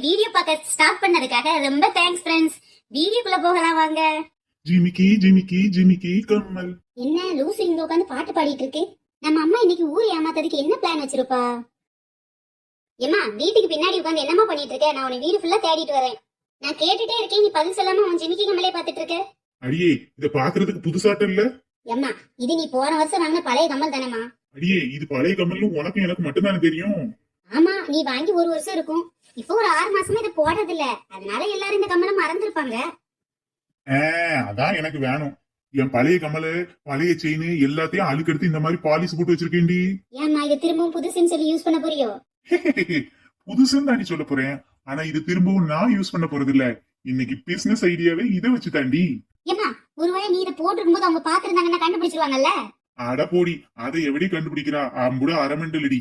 Video பார்க்க start பண்ணதுக்காக ரொம்ப தேங்க்ஸ் ஃப்ரெண்ட்ஸ். வீடியோக்குள்ள போகலாம் வாங்க. ஜிமிக்கி ஜிமிக்கி ஜிமிக்கி கம்மல். என்ன லூசு இங்க உட்காந்து பாட்டு பாடிட்டு இருக்கு? நம்ம அம்மா இன்னைக்கு ஊர் ஏமாத்ததுக்கு என்ன பிளான் வச்சிருப்பா? ஏமா வீட்டுக்கு பின்னாடி உட்காந்து என்னமா பண்ணிட்டு இருக்க? நான் உன்னை வீடு ஃபுல்லா தேடிட்டு வரேன். நான் கேட்டுட்டே இருக்கேன், நீ பதில் சொல்லாம உன் ஜிமிக்கி கம்மலே பாத்துட்டு இருக்க. அடியே, இத பாக்குறதுக்கு புதுசாட்டம் இல்ல? ஏம்மா இது நீ போன வருஷம் வாங்கின பழைய கம்மல் தானேமா? அடியே, இது பழைய கம்மல்னு உனக்கும் எனக்கு மட்டும்தானே தெரியும். ஆமா, நீ வாங்கி ஒரு வருஷம் இருக்கும். இப்போ ஒரு 6 மாசமா இதை போடுறது இல்ல, அதனால எல்லாரும் இந்த கம்மலை மறந்துருப்பாங்க. அதான் எனக்கு வேணும். என் பழைய கம்மலு, பழைய செயின் எல்லாத்தையும் அழுக்கெடுத்து இந்த மாதிரி பாலிஷ் போட்டு வச்சிருக்கேன்டி. ஏம்மா இதை திரும்பவும் புதுசுன்னு சொல்லி யூஸ் பண்ண போறியோ? புதுசுன்னு தாண்டி சொல்ல போறேன், ஆனா இது திரும்பவும் நான் யூஸ் பண்ண போறது இல்ல. இன்னைக்கு பிசினஸ் ஐடியாவே இதை வச்சு தாண்டி. ஏம்மா ஒருவேளை நீ இதை போட்டுருக்கும் போது அவங்க பாத்துருந்தாங்கன்னா கண்டுபிடிச்சிருவாங்கல்ல? அட போடி, அதை எப்படி கண்டுபிடிக்கிறா? அம்புட அரமெண்டலடி.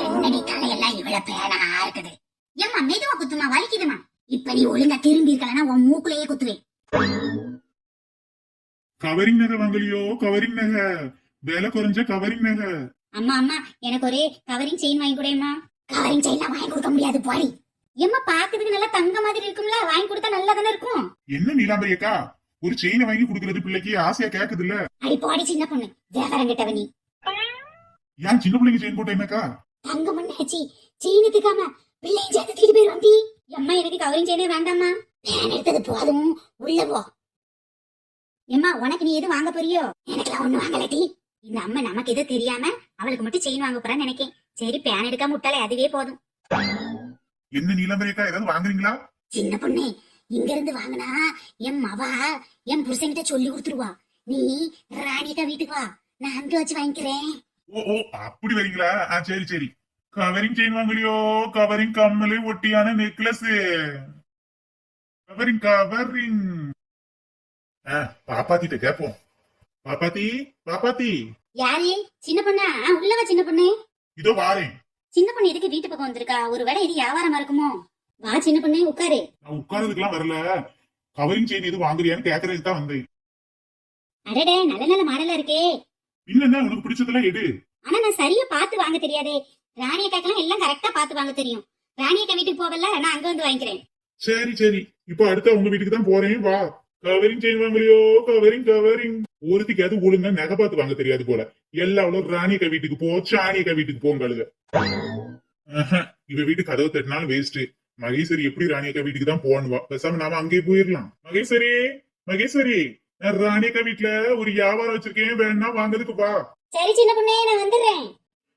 என்னடி தலையெல்லாம் இவ்வளவு பேனா இருக்குது? ஏம்மா மெதுவா குத்துமா, வலிக்குதுமா. இப்ப நீ ஒழுங்கா திரும்பி இருக்கலன்னா உன் மூக்குலயே குத்துவேன். கவரிங் நகை வாங்கலையோ? கவரிங் நகை, விலை குறைஞ்ச கவரிங் நகை. அம்மா அம்மா எனக்கு ஒரு கவரிங் செயின் வாங்கி கொடுமா. கவரிங் செயின்லாம் வாங்கி கொடுக்க முடியாது போடி. ஏம்மா பாக்குறதுக்கு நல்லா தங்க மாதிரி இருக்கும்ல, வாங்கி கொடுத்தா நல்லா தானே இருக்கும். என்ன நீலாம்பரி அக்கா, ஒரு செயினை வாங்கி கொடுக்கறது பிள்ளைக்கு ஆசையா கேக்குது இல்ல? அடி போடி சின்ன பொண்ணு, விவரம் கிட்டவனி. ஏன் சின்ன பிள்ளைங்க செயின் போட்ட என்னக்கா? தங்க மண்ணாச்சி செயின் எடுக்காம பிள்ளையும் சேர்த்து தூக்கிட்டு போயிருவாண்டி. அம்மா எனக்கு கவரிங் செயினே வேண்டாம்மா, பேன் எடுத்தது போதும், உள்ள போ. ஏம்மா உனக்கு நீ எது வாங்க போறியோ? எனக்குலாம் ஒண்ணு வாங்கலடி. இந்த அம்மா நமக்கு எது தெரியாம அவளுக்கு மட்டும் செயின் வாங்க போறான்னு நினைக்கேன். சரி பேன் எடுக்காம விட்டாலே அதுவே போதும். என்ன நீலாம்பரி அக்கா, ஏதாவது வாங்குறீங்களா? சின்ன பொண்ணு, இங்க இருந்து வாங்கினா என் மவா என் புருஷன்கிட்ட சொல்லி கொடுத்துருவா. நீ ராணிக்கா வீட்டுக்கு வா, நான் அங்க வச்சு வாங்கிக்கிறேன். ஓ ஓ, அப்படி வரீங்களா? சரி சரி. கவரிங் செயின் வாங்கலையோ? கவரிங் கம்மலு, ஒட்டியான நெக்லஸ். Covering covering. பாப்பாத்திட்ட கேப்போம். பாப்பாத்தி பாப்பாத்தி. யாரு? சின்ன பொண்ணா? உள்ளவா சின்ன பொண்ணு. இதோ வாரேன். சின்ன பொண்ணு எதுக்கு வீட்டு பக்கம் வந்திருக்கா? ஒருவேளை இது வியாபாரமா இருக்குமோ? வா சின்ன பொண்ணு உட்காரு. நான் உட்கார்றதுக்கெல்லாம் வரல, கவரிங் செயின் எது வாங்குறியான்னு கேக்குறதுக்கு தான் வந்தேன். அடடே, நல்ல நல்ல மாடலா இருக்கே. இல்லன்னா உனக்கு பிடிச்சதெல்லாம் எடு. ஆனா நான் சரியா பாத்து வாங்க தெரியாதே. ராணியக்காக்கெல்லாம் எல்லாம் கரெக்டா பாத்து வாங்க தெரியும். ராணியக்கா வீட்டுக்கு போவல, நான் அங்க வந்து வாங்கிக்கிறேன். சரி சரி, இப்ப அடுத்த உங்க வீட்டுக்கு தான் போறேன், வா. கவரிங் செயின் வாங்கலையோ? Covering covering. ஒருத்திக்கு அது ஒழுங்கா நகை பார்த்து வாங்க தெரியாது போல. எல்லாவளும் ராணியக்கா வீட்டுக்கு போ, சாணியக்கா வீட்டுக்கு போங்காளுங்க. இவ வீட்டு கதவு தட்டினாலும் வேஸ்ட். மகேஸ்வரி எப்படி ராணியக்கா வீட்டுக்கு தான் போனுவா. பேசாம நாம அங்கே போயிடலாம். மகேஸ்வரி மகேஸ்வரி, நான் ராணியக்கா வீட்டுல ஒரு வியாபாரம் வச்சிருக்கேன், வேணா வாங்குறதுக்கு வா. சரி சின்ன பொண்ணே, நான் வந்துடுறேன்.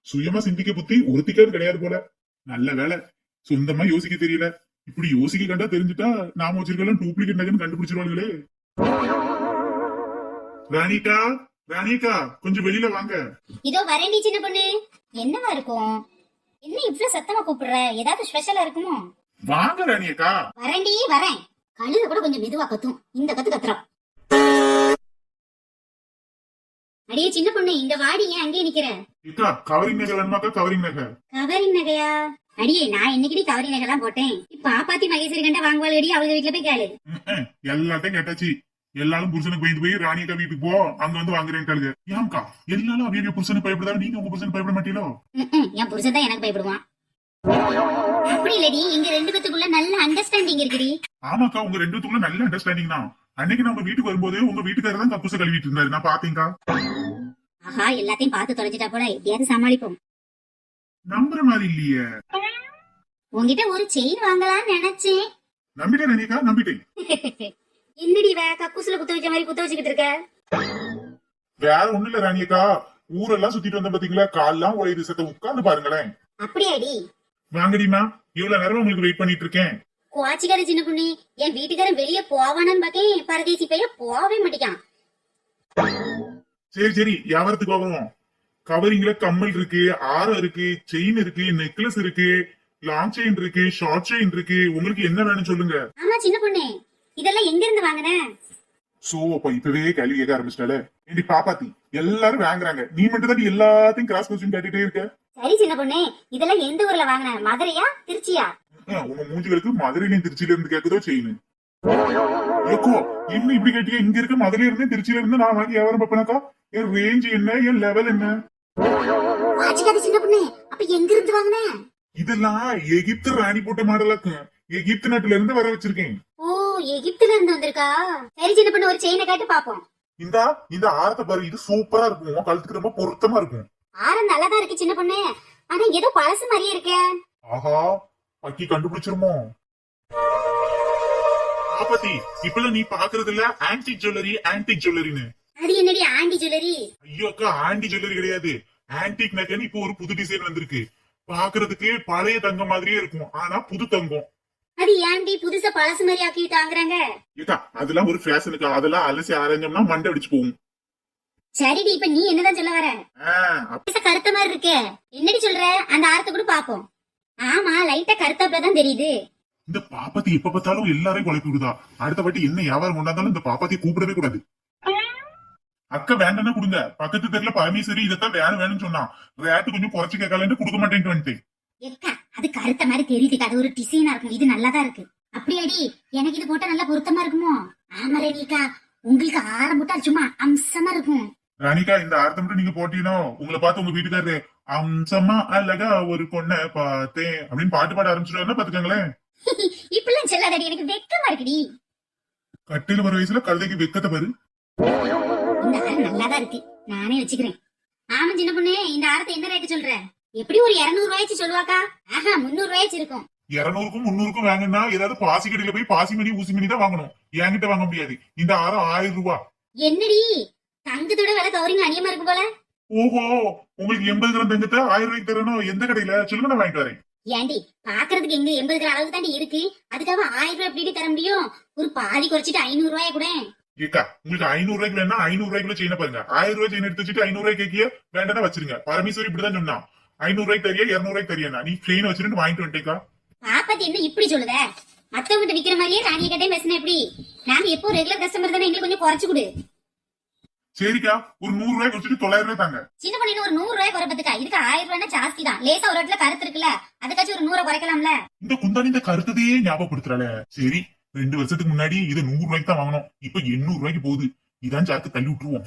சுயமா சிந்திக்க புத்தி ஒருத்திக்காது கிடையாது போல. நல்ல வேலை, சொந்தமா யோசிக்க தெரியல. இப்படி யோசிக்க கண்டா தெரிஞ்சுட்டா நாம வச்சிருக்கலாம் டூப்ளிகேட் நகைன்னு கண்டுபிடிச்சிருவாங்களே. ராணிகா ராணிகா, கொஞ்சம் வெளியில வாங்க. இதோ வரேன்டி சின்ன பொண்ணு. என்னவா இருக்கும்? என்ன இவ்வளவு சத்தமா கூப்பிடுற? ஏதாவது ஸ்பெஷலா இருக்குமோ? வாங்க ராணியக்கா. வரேன்டி வரேன். கழுத கூட கொஞ்சம் மெதுவா கத்தும், இந்த கத்து கத்துறோம். அடியே சின்ன பொண்ணு, இந்த வாடி ஏன் அங்கே நிக்கிற? அக்கா, கவரிங் நகை வேணுமாக்கா? கவரிங் நகை. கவரிங் நகையா? அடியே நான் என்னைக்கு கவரிங் நகை எல்லாம் போட்டேன்? பாப்பாத்தி மகேஸ்வரி கண்டா வாங்குவாள் அடி, அவங்க வீட்டுல போய் கேளு. எல்லாத்தையும் கேட்டாச்சு. எல்லாரும் புருஷனுக்கு பயந்து போய் ராணியக்கா வீட்டுக்கு போ, அங்க வந்து வாங்குறேன். ஏன்க்கா எல்லாரும் அவிய புருஷனுக்கு பயப்படுறாங்க, நீங்க உங்க புருஷனுக்கு பயப்பட மாட்டீங்களோ? என் புருஷன் தான் எனக்கு பயப்படுவான். அப்படி இல்லடி, எங்க 2 பேத்துக்குள்ள நல்ல அண்டர்ஸ்டாண்டிங் இருக்குடி. ஆமாக்கா, உங்க 2 பேத்துக்குள்ள நல்ல அண்டர்ஸ்டாண்டிங் தான். அன்னைக்கு நம்ம வீட்டுக்கு வரும்போது உங்க வீட்டுக்காரர் தான் கக்கூச கழுவிட்டு இருந்தாரு, நான் பாத்தீங்கக்கா. ஆஹா, எல்லாத்தையும் பார்த்து தொலைச்சிட்டா போல, எப்படியாவது சமாளிப்போம். நம்புற மாதிரி இல்லையே. உங்ககிட்ட ஒரு செயின் வாங்கலாம்னு நினைச்சேன். நம்பிட்டேன் ராணியக்கா, நம்பிட்டேன். என்னடி கக்கூசுல குத்த வச்ச மாதிரி குத்த வச்சுக்கிட்டு இருக்க? வேற ஒண்ணு இல்ல ராணியக்கா, ஊரெல்லாம் சுத்திட்டு வந்த பாத்தீங்களா, கால்லாம் உழையுது, சத்த உட்கார்ந்து பாருங்களேன். அப்படியாடி? வாங்கடிமா, இவ்வளவு நேரம் உங்களுக்கு வெயிட் பண்ணிட்டு இருக்கேன். குவாச்சிக்கார சின்ன பொண்ணு, என் வீட்டுக்காரன் வெளியே போவானான்னு பாக்கேன், பரதேசி பையன் போவே மாட்டேங்கான். சரி சரி, வியாபாரத்துக்கு வருவோம். கவரிங்ல கம்மல் இருக்கு, ஆரம் இருக்கு, செயின் இருக்கு, நெக்லஸ் இருக்கு, லாங் செயின் இருக்கு, ஷார்ட் செயின் இருக்கு. உங்களுக்கு என்ன வேணும் சொல்லுங்க. ஆமா சின்ன பொண்ணு, இதெல்லாம் எங்க இருந்து வாங்குன? சோ அப்ப இப்பவே கேள்வி கேட்க ஆரம்பிச்சிட்டால. ஏண்டி பாப்பாத்தி, எல்லாரும் வாங்குறாங்க, நீ மட்டும் தான் எல்லாத்தையும் கிராஸ் கொஸ்டின் கேட்டுட்டே இருக்க. சரி சின்ன பொண்ணு, இதெல்லாம் எந்த ஊர்ல வாங்குன? மதுரையா திருச்சியா? உங்க மூஞ்சிகளுக்கு மதுரையிலும் திருச்சியில இருந்து கேக்குதோ செயின். ஏக்கோ என்ன இப்படி கேட்டீங்க? இங்க இருக்க மதுரையில இருந்து திருச்சியில இருந்து நான் வாங்கி வியாபாரம் பார்ப்பேனாக்கா? என் ரேஞ்ச் என்ன, என் லெவல் என்ன? சின்ன பொண்ணு, அப்ப எங்க இருந்து வாங்குன? இதெல்லாம் எகிப்து ராணி போட்ட மாடலாக்கும். எகிப்து நாட்டுல இருந்து வர வச்சிருக்கேன். ஓ எகிப்துல இருந்து வந்திருக்கா. சரி சின்ன பொண்ணு ஒரு செயினை காட்டு பாப்போம். இந்தா இந்த ஆரத்தை பாரு, இது சூப்பரா இருக்கும். உன் கழுத்துக்கு ரொம்ப பொருத்தமா இருக்கும். ஆரம் நல்லாதான் இருக்கு சின்ன பொண்ணு. ஆனா ஏதோ பழசு மாதிரியே இருக்கே. ஆஹா, பக்கி கண்டுபிடிச்சிருமோ? ஆபத்தி, இப்பெல்லாம் நீ பாக்குறது இல்ல ஆன்டிக் ஜுவல்லரி, ஆன்டிக் ஜுவல்லரின்னு. அது என்னடி ஆண்டி ஜுவல்லரி? ஐயோ அக்கா, ஆன்டி ஜுவல்லரி கிடையாது. ஆன்டிக் நகைன்னு இப்போ ஒரு புது டிசைன் வந்திருக்கு. பாக்குறதுக்கு பழைய தங்கம் மாதிரியே இருக்கும், ஆனா புது தங்கம். அது ஏன்டி புதுசா பழசு மாதிரி ஆக்கிட்டு வாங்குறாங்க? ஏக்கா, அதெல்லாம் ஒரு ஃபேஷனுக்கா. அதெல்லாம் அலசி ஆரஞ்சம்னா மண்டை அடிச்சு போகும். சரிடி இப்ப நீ என்னதான் சொல்ல வர? அப்ப கருத்த மாதிரி இருக்க. என்னடி சொல்ற? அந்த ஆரத்தை கூட பாப்போம். ஆமா லைட்டா கருத்தாப்புலதான் தெரியுது. இந்த பாப்பாத்தி எப்ப பார்த்தாலும் எல்லாரையும் குழப்பி விடுதா. அடுத்த வாட்டி என்ன வியாபாரம் கொண்டாந்தாலும் இந்த பாப்பாத்தியை கூப்பிடவே கூடாது. அக்கா வேண்டாம்னா கொடுங்க. பக்கத்து தெருல பரமேஸ்வரி இதைத்தான் வேணும்னு சொன்னா. ரேட்டு கொஞ்சம் குறைச்சு கேட்கலன்னு கொடுக்க மாட்டேன்ட்டு வந்துட்டேன். எக்கா அது கருத்த மாதிரி தெரியுது. அது ஒரு டிசைனா இருக்கும். இது நல்லாதான் இருக்கு. அப்படியாடி எனக்கு இது போட்டா நல்லா பொருத்தமா இருக்குமோ? ஆமா ரேணிகா, உங்களுக்கு ஆரம் போட்டா சும்மா அம்சமா இருக்கும். ராணிகா, இந்த ஆரத்தை மட்டும் நீங்க போட்டீங்கன்னா உங்களை பார்த்து உங்க வீட்டுக்காரரு அம்சமா அழகா ஒரு பொண்ணை பார்த்தேன் அப்படின்னு பாட்டு பாட ஆரம்பிச்சிடுவாருன்னா பாத்துக்கங்களேன். இப்பெல்லாம் சொல்லாதடி, எனக்கு வெக்கமா இருக்குடி. கட்டில வர வயசுல கழுதைக்கு வெக்கத்தை பாரு. இந்த ஆரம் நல்லாதான் இருக்கு, நானே வச்சுக்கிறேன். ஆமா சின்ன பொண்ணு, இந்த ஆரத்தை என்ன ரேட்டு சொல்ற? எப்படி ஒரு 200 ரூபாய்ச்சு சொல்லுவாக்கா? ஆஹா 300 ரூபாய்ச்சு இருக்கும். 200க்கும் 300க்கும் வாங்கினா ஏதாவது பாசி கடையில போய் பாசி மணி ஊசி மணி தான் வாங்கணும். என்கிட்ட வாங்க முடியாது. இந்த ஆரம் 1000 ரூபாய். என்னடி தங்கத்தோட விலை கவரிங் அநியமா இருக்கும் போல. ஓஹோ, உங்களுக்கு 80 கிராம் தங்கத்தை 1000 ரூபாய்க்கு தரணும். எந்த கடையில சொல்லுங்க, நான் வாங்கிட்டு வரேன். ஏண்டி பாக்குறதுக்கு எங்க 80 கிராம் அளவுக்கு தாண்டி இருக்கு. அதுக்காக 1000 ரூபாய் எப்படி தர முடியும்? ஒரு பாதி குறைச்சிட்டு 500 ரூபாய் கூட. ஏக்கா, உங்களுக்கு 500 ரூபாய்க்கு வேணா 500 ரூபாய்க்குள்ள செயின பாருங்க. 1000 ரூபாய் செயின் எடுத்து வச்சுட்டு 500 ரூபாய் கேக்கிய வேண்டாம் வச்சிருங்க. பரமேஸ்வரி இப்படிதான் சொன்னா. 500 ரூபாய்க்கு தரியா 200 ரூபாய்க்கு தரியா? நீ செயின் வச்சிருந்து வாங்கிட்டு வந்துட்டேக்கா. பாப்பாத்தி என்ன இப்படி சொல்லுத? மத்தவங்கிட்ட விக்கிற மாதிரியே ராணிய கட்டே பேசின எப்படி? நாங்க எப்போ ரெகுலர் கஸ்டமர் தானே, எங்களுக்கு கொஞ்சம் குறைச்சு கொடு. சரிக்கா, ஒரு 100 ரூபாய் குறைச்சிட்டு 900 ரூபாய் தாங்க. சின்ன பொண்ணு ஒரு 100 ரூபாய் குறைப்பதுக்கா? இதுக்கு 1000 ரூபாய் ஜாஸ்தி தான். லேசா ஒரு இடத்துல கருத்து இருக்குல்ல, அதுக்காச்சும் ஒரு 100 குறைக்கலாம்ல. இந்த குந்தாணி இந்த கருத்ததையே ஞாபகப்படுத்துறாள. சரி, 2 வருஷத்துக்கு முன்னாடி இதை 100 ரூபாய்க்கு தான் வாங்கணும். இப்ப 800 ரூபாய்க்கு போகுது. இதான் சாக்கு, தள்ளி விட்டுருவோம்.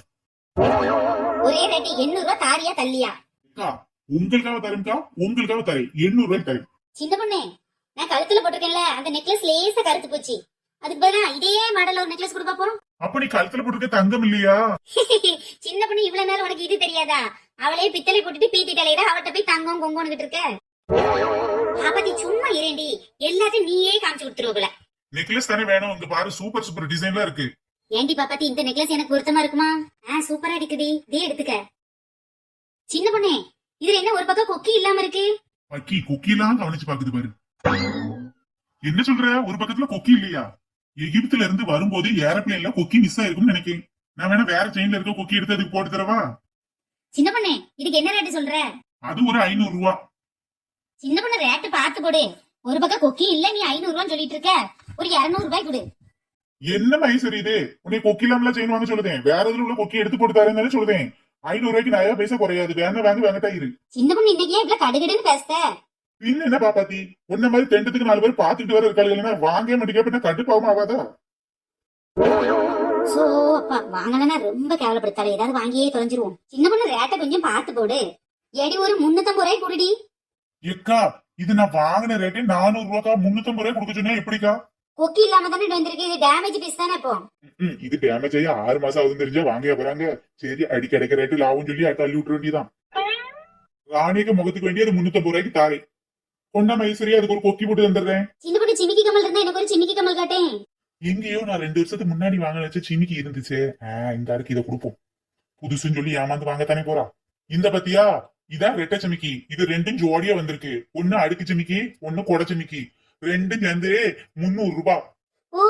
ஒரே ரேட்டு 800 ரூபாய் தாரியா தள்ளியா? அக்கா, உங்களுக்காக தரேன்க்கா, உங்களுக்காக தரேன். 800 ரூபாய்க்கு தரேன். சின்ன பொண்ணு, நான் கழுத்துல போட்டிருக்கேன்ல அந்த நெக்லஸ் லேசா கருத்து போச்சு. அதுக்கு பதிலா இதே மாடல்ல ஒரு நெக்லஸ் கொடுக்க போறோம். அப்ப நீ கழுத்துல போட்டுருக்க தங்கம் இல்லையா? சின்ன பொண்ணு, இவ்வளவு நாள் உனக்கு இது தெரியாதா? அவளே பித்தளை போட்டுட்டு பீத்தி தலையிட அவட்ட போய் தங்கம் கொங்கோன்னுகிட்டு இருக்க. பாப்பாத்தி சும்மா இரேண்டி, எல்லாத்தையும் நீயே காமிச்சு கொடுத்துருவல. நெக்லஸ் தானே வேணும். இங்க பாரு, சூப்பர் சூப்பர் டிசைன்லாம் இருக்கு. ஏண்டி பாப்பாத்தி, இந்த நெக்லஸ் எனக்கு பொருத்தமா இருக்குமா? சூப்பரா இருக்குடி, இதே எடுத்துக்க. சின்ன பொண்ணே, இதுல என்ன ஒரு பக்கம் கொக்கி இல்லாம இருக்கு? பக்கி கொக்கிலாம் கவனிச்சு பாக்குது பாரு. என்ன சொல்ற? ஒரு பக்கத்துல கொக்கி இல்லையா? எகிப்துல இருந்து வரும்போது ஏரோப்ளேன்ல கொக்கி மிஸ் ஆயிருக்கும்னு நினைக்கிறேன். நான் வேணா வேற செயின்ல இருக்க கொக்கி எடுத்து அதுக்கு போட்டு தரவா? சின்ன பொண்ணே, இதுக்கு என்ன ரேட்டு சொல்ற? அது ஒரு 500 ரூபாய். சின்ன பொண்ணு ரேட்டு பார்த்து போடு. ஒரு பக்கம் கொக்கி இல்ல, நீ 500 ரூபான்னு சொல்லிட்டு இருக்க. ஒரு 200 ரூபாய் கொடு. என்ன மைசூர் இது? உன்னை கொக்கி இல்லாமல செயின் வாங்க சொல்லுதேன். வேற எதுல உள்ள கொக்கி எடுத்து போட்டு தரேன்னு சொல்லுதேன். 500 ரூபாய்க்கு நிறைய பைசா குறையாது. வேணா வாங்க வேங்கட்டா இரு. சின்ன பொண்ணு, இன்னைக்கு ஏன் இவ்வளவு கடுகடுன்னு பேசுத? பின்ன என்ன பாப்பாத்தி, உன்ன மாதிரி தெண்டத்துக்கு 4 பேர் பாத்துட்டு வர இருக்காளுன்னா வாங்க மாட்டேங்க. பின்ன கட்டுப்பாவும் ஆகாதா? சோ அப்பா, வாங்கலன்னா ரொம்ப கேவலப்படுத்தாலே. ஏதாவது வாங்கியே தொலைஞ்சிருவோம். சின்ன பொண்ணு ரேட்டை கொஞ்சம் பார்த்து போடு. எடி ஒரு 350 ரூபாய் குடுடி. எக்கா, இது நான் வாங்கின ரேட்டு 400 ரூபாய்க்கா. 350 ரூபாய் கொடுக்க சொன்னா எப்படிக்கா? கொக்கி இல்லாம தானே வந்திருக்கு. இது டேமேஜ் பீஸ் தானே இப்போ. இது டேமேஜ் ஆகி 6 மாசம் ஆகுதுன்னு தெரிஞ்சா வாங்க போறாங்க. சரி, அடிக்க அடைக்க ரேட்டு லாபம் சொல்லி தள்ளி விட்டுற வேண்டியதான். ராணிக்கு முகத்துக்கு வேண்டிய அது 350 ரூபாய்க்கு தாரே. கொண்டா மைசூரி, அதுக்கு ஒரு கொக்கி போட்டு தந்துடுறேன். சின்ன பொண்ணு, சிமிக்கி கமல் இருந்தா எனக்கு ஒரு சிமிக்கி கமல் காட்டேன். எங்கேயோ நான் 2 வருஷத்துக்கு முன்னாடி வாங்க வச்ச சிமிக்கி இருந்துச்சு. இந்த அருக்கு இதை கொடுப்போம். புதுசுன்னு சொல்லி ஏமாந்து வாங்கத்தானே போறா. இந்த பத்தியா, இதான் ரெட்டை சிமிக்கி. இது 2ம் ஜோடியா வந்திருக்கு. ஒண்ணு அடுக்கு சிமிக்கி, ஒண்ணு கொடை சிமிக்கி. 2ம் சேர்ந்து 300 ரூபாய். ஓ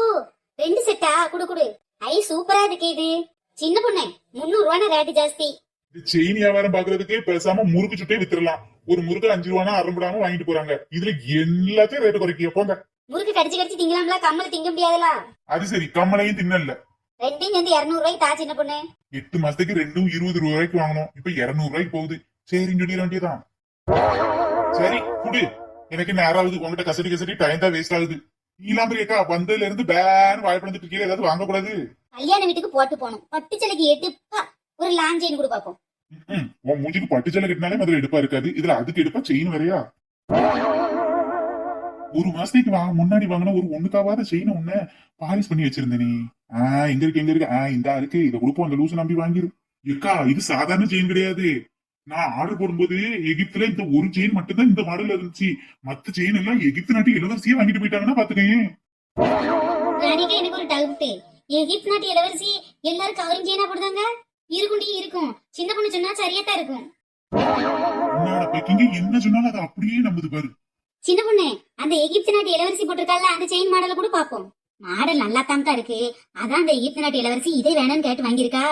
2 செட்டா? குடு குடு. ஐ சூப்பரா இருக்கு இது. சின்ன பொண்ணு, 300 ரூபாய் ரேட்டு ஜாஸ்தி. இது செயின் வியாபாரம் பாக்குறதுக்கு பேசாம முறுக்கு சுட்டே வித்துடலாம். ஒரு முறுக்கு 5 ரூபானா அறம்படாம வாங்கிட்டு போறாங்க. இதுல எல்லாத்தையும் ரேட்டு குறைக்க போங்க. முறுக்கு கடிச்சு கடிச்சு திங்கலாம்ல, கம்மல் திங்க முடியாதுல. அது சரி, கம்மலையும் தின்னல. 2ம் சேர்ந்து 200 ரூபாய்க்கு தா சின்ன பொண்ணு. 8 மாசத்துக்கு 2ம் 20 ரூபாய்க்கு வாங்கணும். இப்ப 200 ரூபாய்க்கு போகுது. சரின்னு சொல்லிட வேண்டியதான். சரி குடு, எனக்கு நேரம் ஆகுது. உங்ககிட்ட கசடி டைம் தான் வேஸ்ட் ஆகுது. நீலாம்பரியக்கா வந்ததுல இருந்து பேன் வாய்ப்பிழந்துட்டு இருக்கீங்க. ஏதாவது வாங்க கூடாது. கல்யாண வீட்டுக்கு போட்டு போனோம். பட்டு சிலைக்கு எடுப்பா ஒரு லாங் செயின் கூட பாப்போம். உன் மூஞ்சிக்கு பட்டு சேலை கட்டினாலே முதல்ல எடுப்பா இருக்காது. இதுல அதுக்கு எடுப்பா செயின் வரையா? ஒரு மாசத்துக்கு முன்னாடி வாங்கின ஒரு ஒண்ணுக்காவாத செயின உன்ன பாலிஷ் பண்ணி வச்சிருந்தேனே. எங்க இருக்கு எங்க இருக்கு? இந்தா இருக்கு. இதை கொடுப்போம், அந்த லூசு நம்பி வாங்கிரு. ஏக்கா, இது சாதாரண செயின் கிடையாது. நான் ஆர்டர் போடும்போது எகிப்துல இந்த ஒரு செயின் மட்டும்தான் இந்த மாடல்ல இருந்துச்சு. மத்த செயின் எல்லாம் எகிப்து நாட்டு இளவரசியே வாங்கிட்டு போயிட்டாங்கன்னா பாத்துக்கேன். ராணிக்கா, எனக்கு ஒரு டவுட். எகிப்து நாட்டு இளவரசி எல்லாரும் கவரிங் செயினா போடுதாங்க? இருக்குண்டி இருக்கும். சின்ன பொண்ணு சொன்னா சரியா தான் இருக்கும். உன்னோட பேக்கிங்க என்ன சொன்னாலும் அதை அப்படியே நம்புது பாரு. சின்ன பொண்ணு, அந்த எகிப்து நாட்டு இளவரசி போட்டிருக்கால அந்த செயின் மாடலை கூட பாப்போம். மாடல் நல்லா தான் இருக்கு. அதான் அந்த எகிப்து நாட்டு இளவரசி இதே வேணும்னு கேட்டு வாங்கியிருக்கா.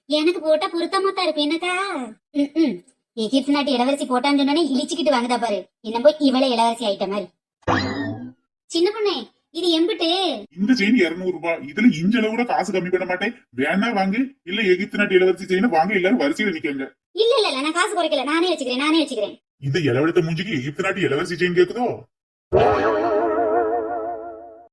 எனக்கு போட்டா பொருத்தமா தான் இருக்கும் என்னக்கா? எகிப்து நாட்டு இளவரசி போட்டான்னு சொன்னோன்னே இழிச்சுக்கிட்டு வாங்குதா பாரு. என்ன போய் இவளே இளவரசி ஆயிட்ட மாதிரி. சின்ன பொண்ணு, இது எம்பிட்டு? இந்த செயின் 200 ரூபாய். இதுல இஞ்சளவு கூட காசு கம்மி பண்ண மாட்டேன். வேணா வாங்கு, இல்ல எகிப்து நாட்டு இளவரசி செயினை வாங்க, எல்லாரும் வரிசையில நிக்கங்க. இல்ல இல்ல இல்ல, நான் காசு குறைக்கல. நானே வச்சுக்கிறேன். இந்த இளவெடுத்த மூஞ்சிக்கு எகிப்து நாட்டு இளவரசி செயின் கேக்குதோ?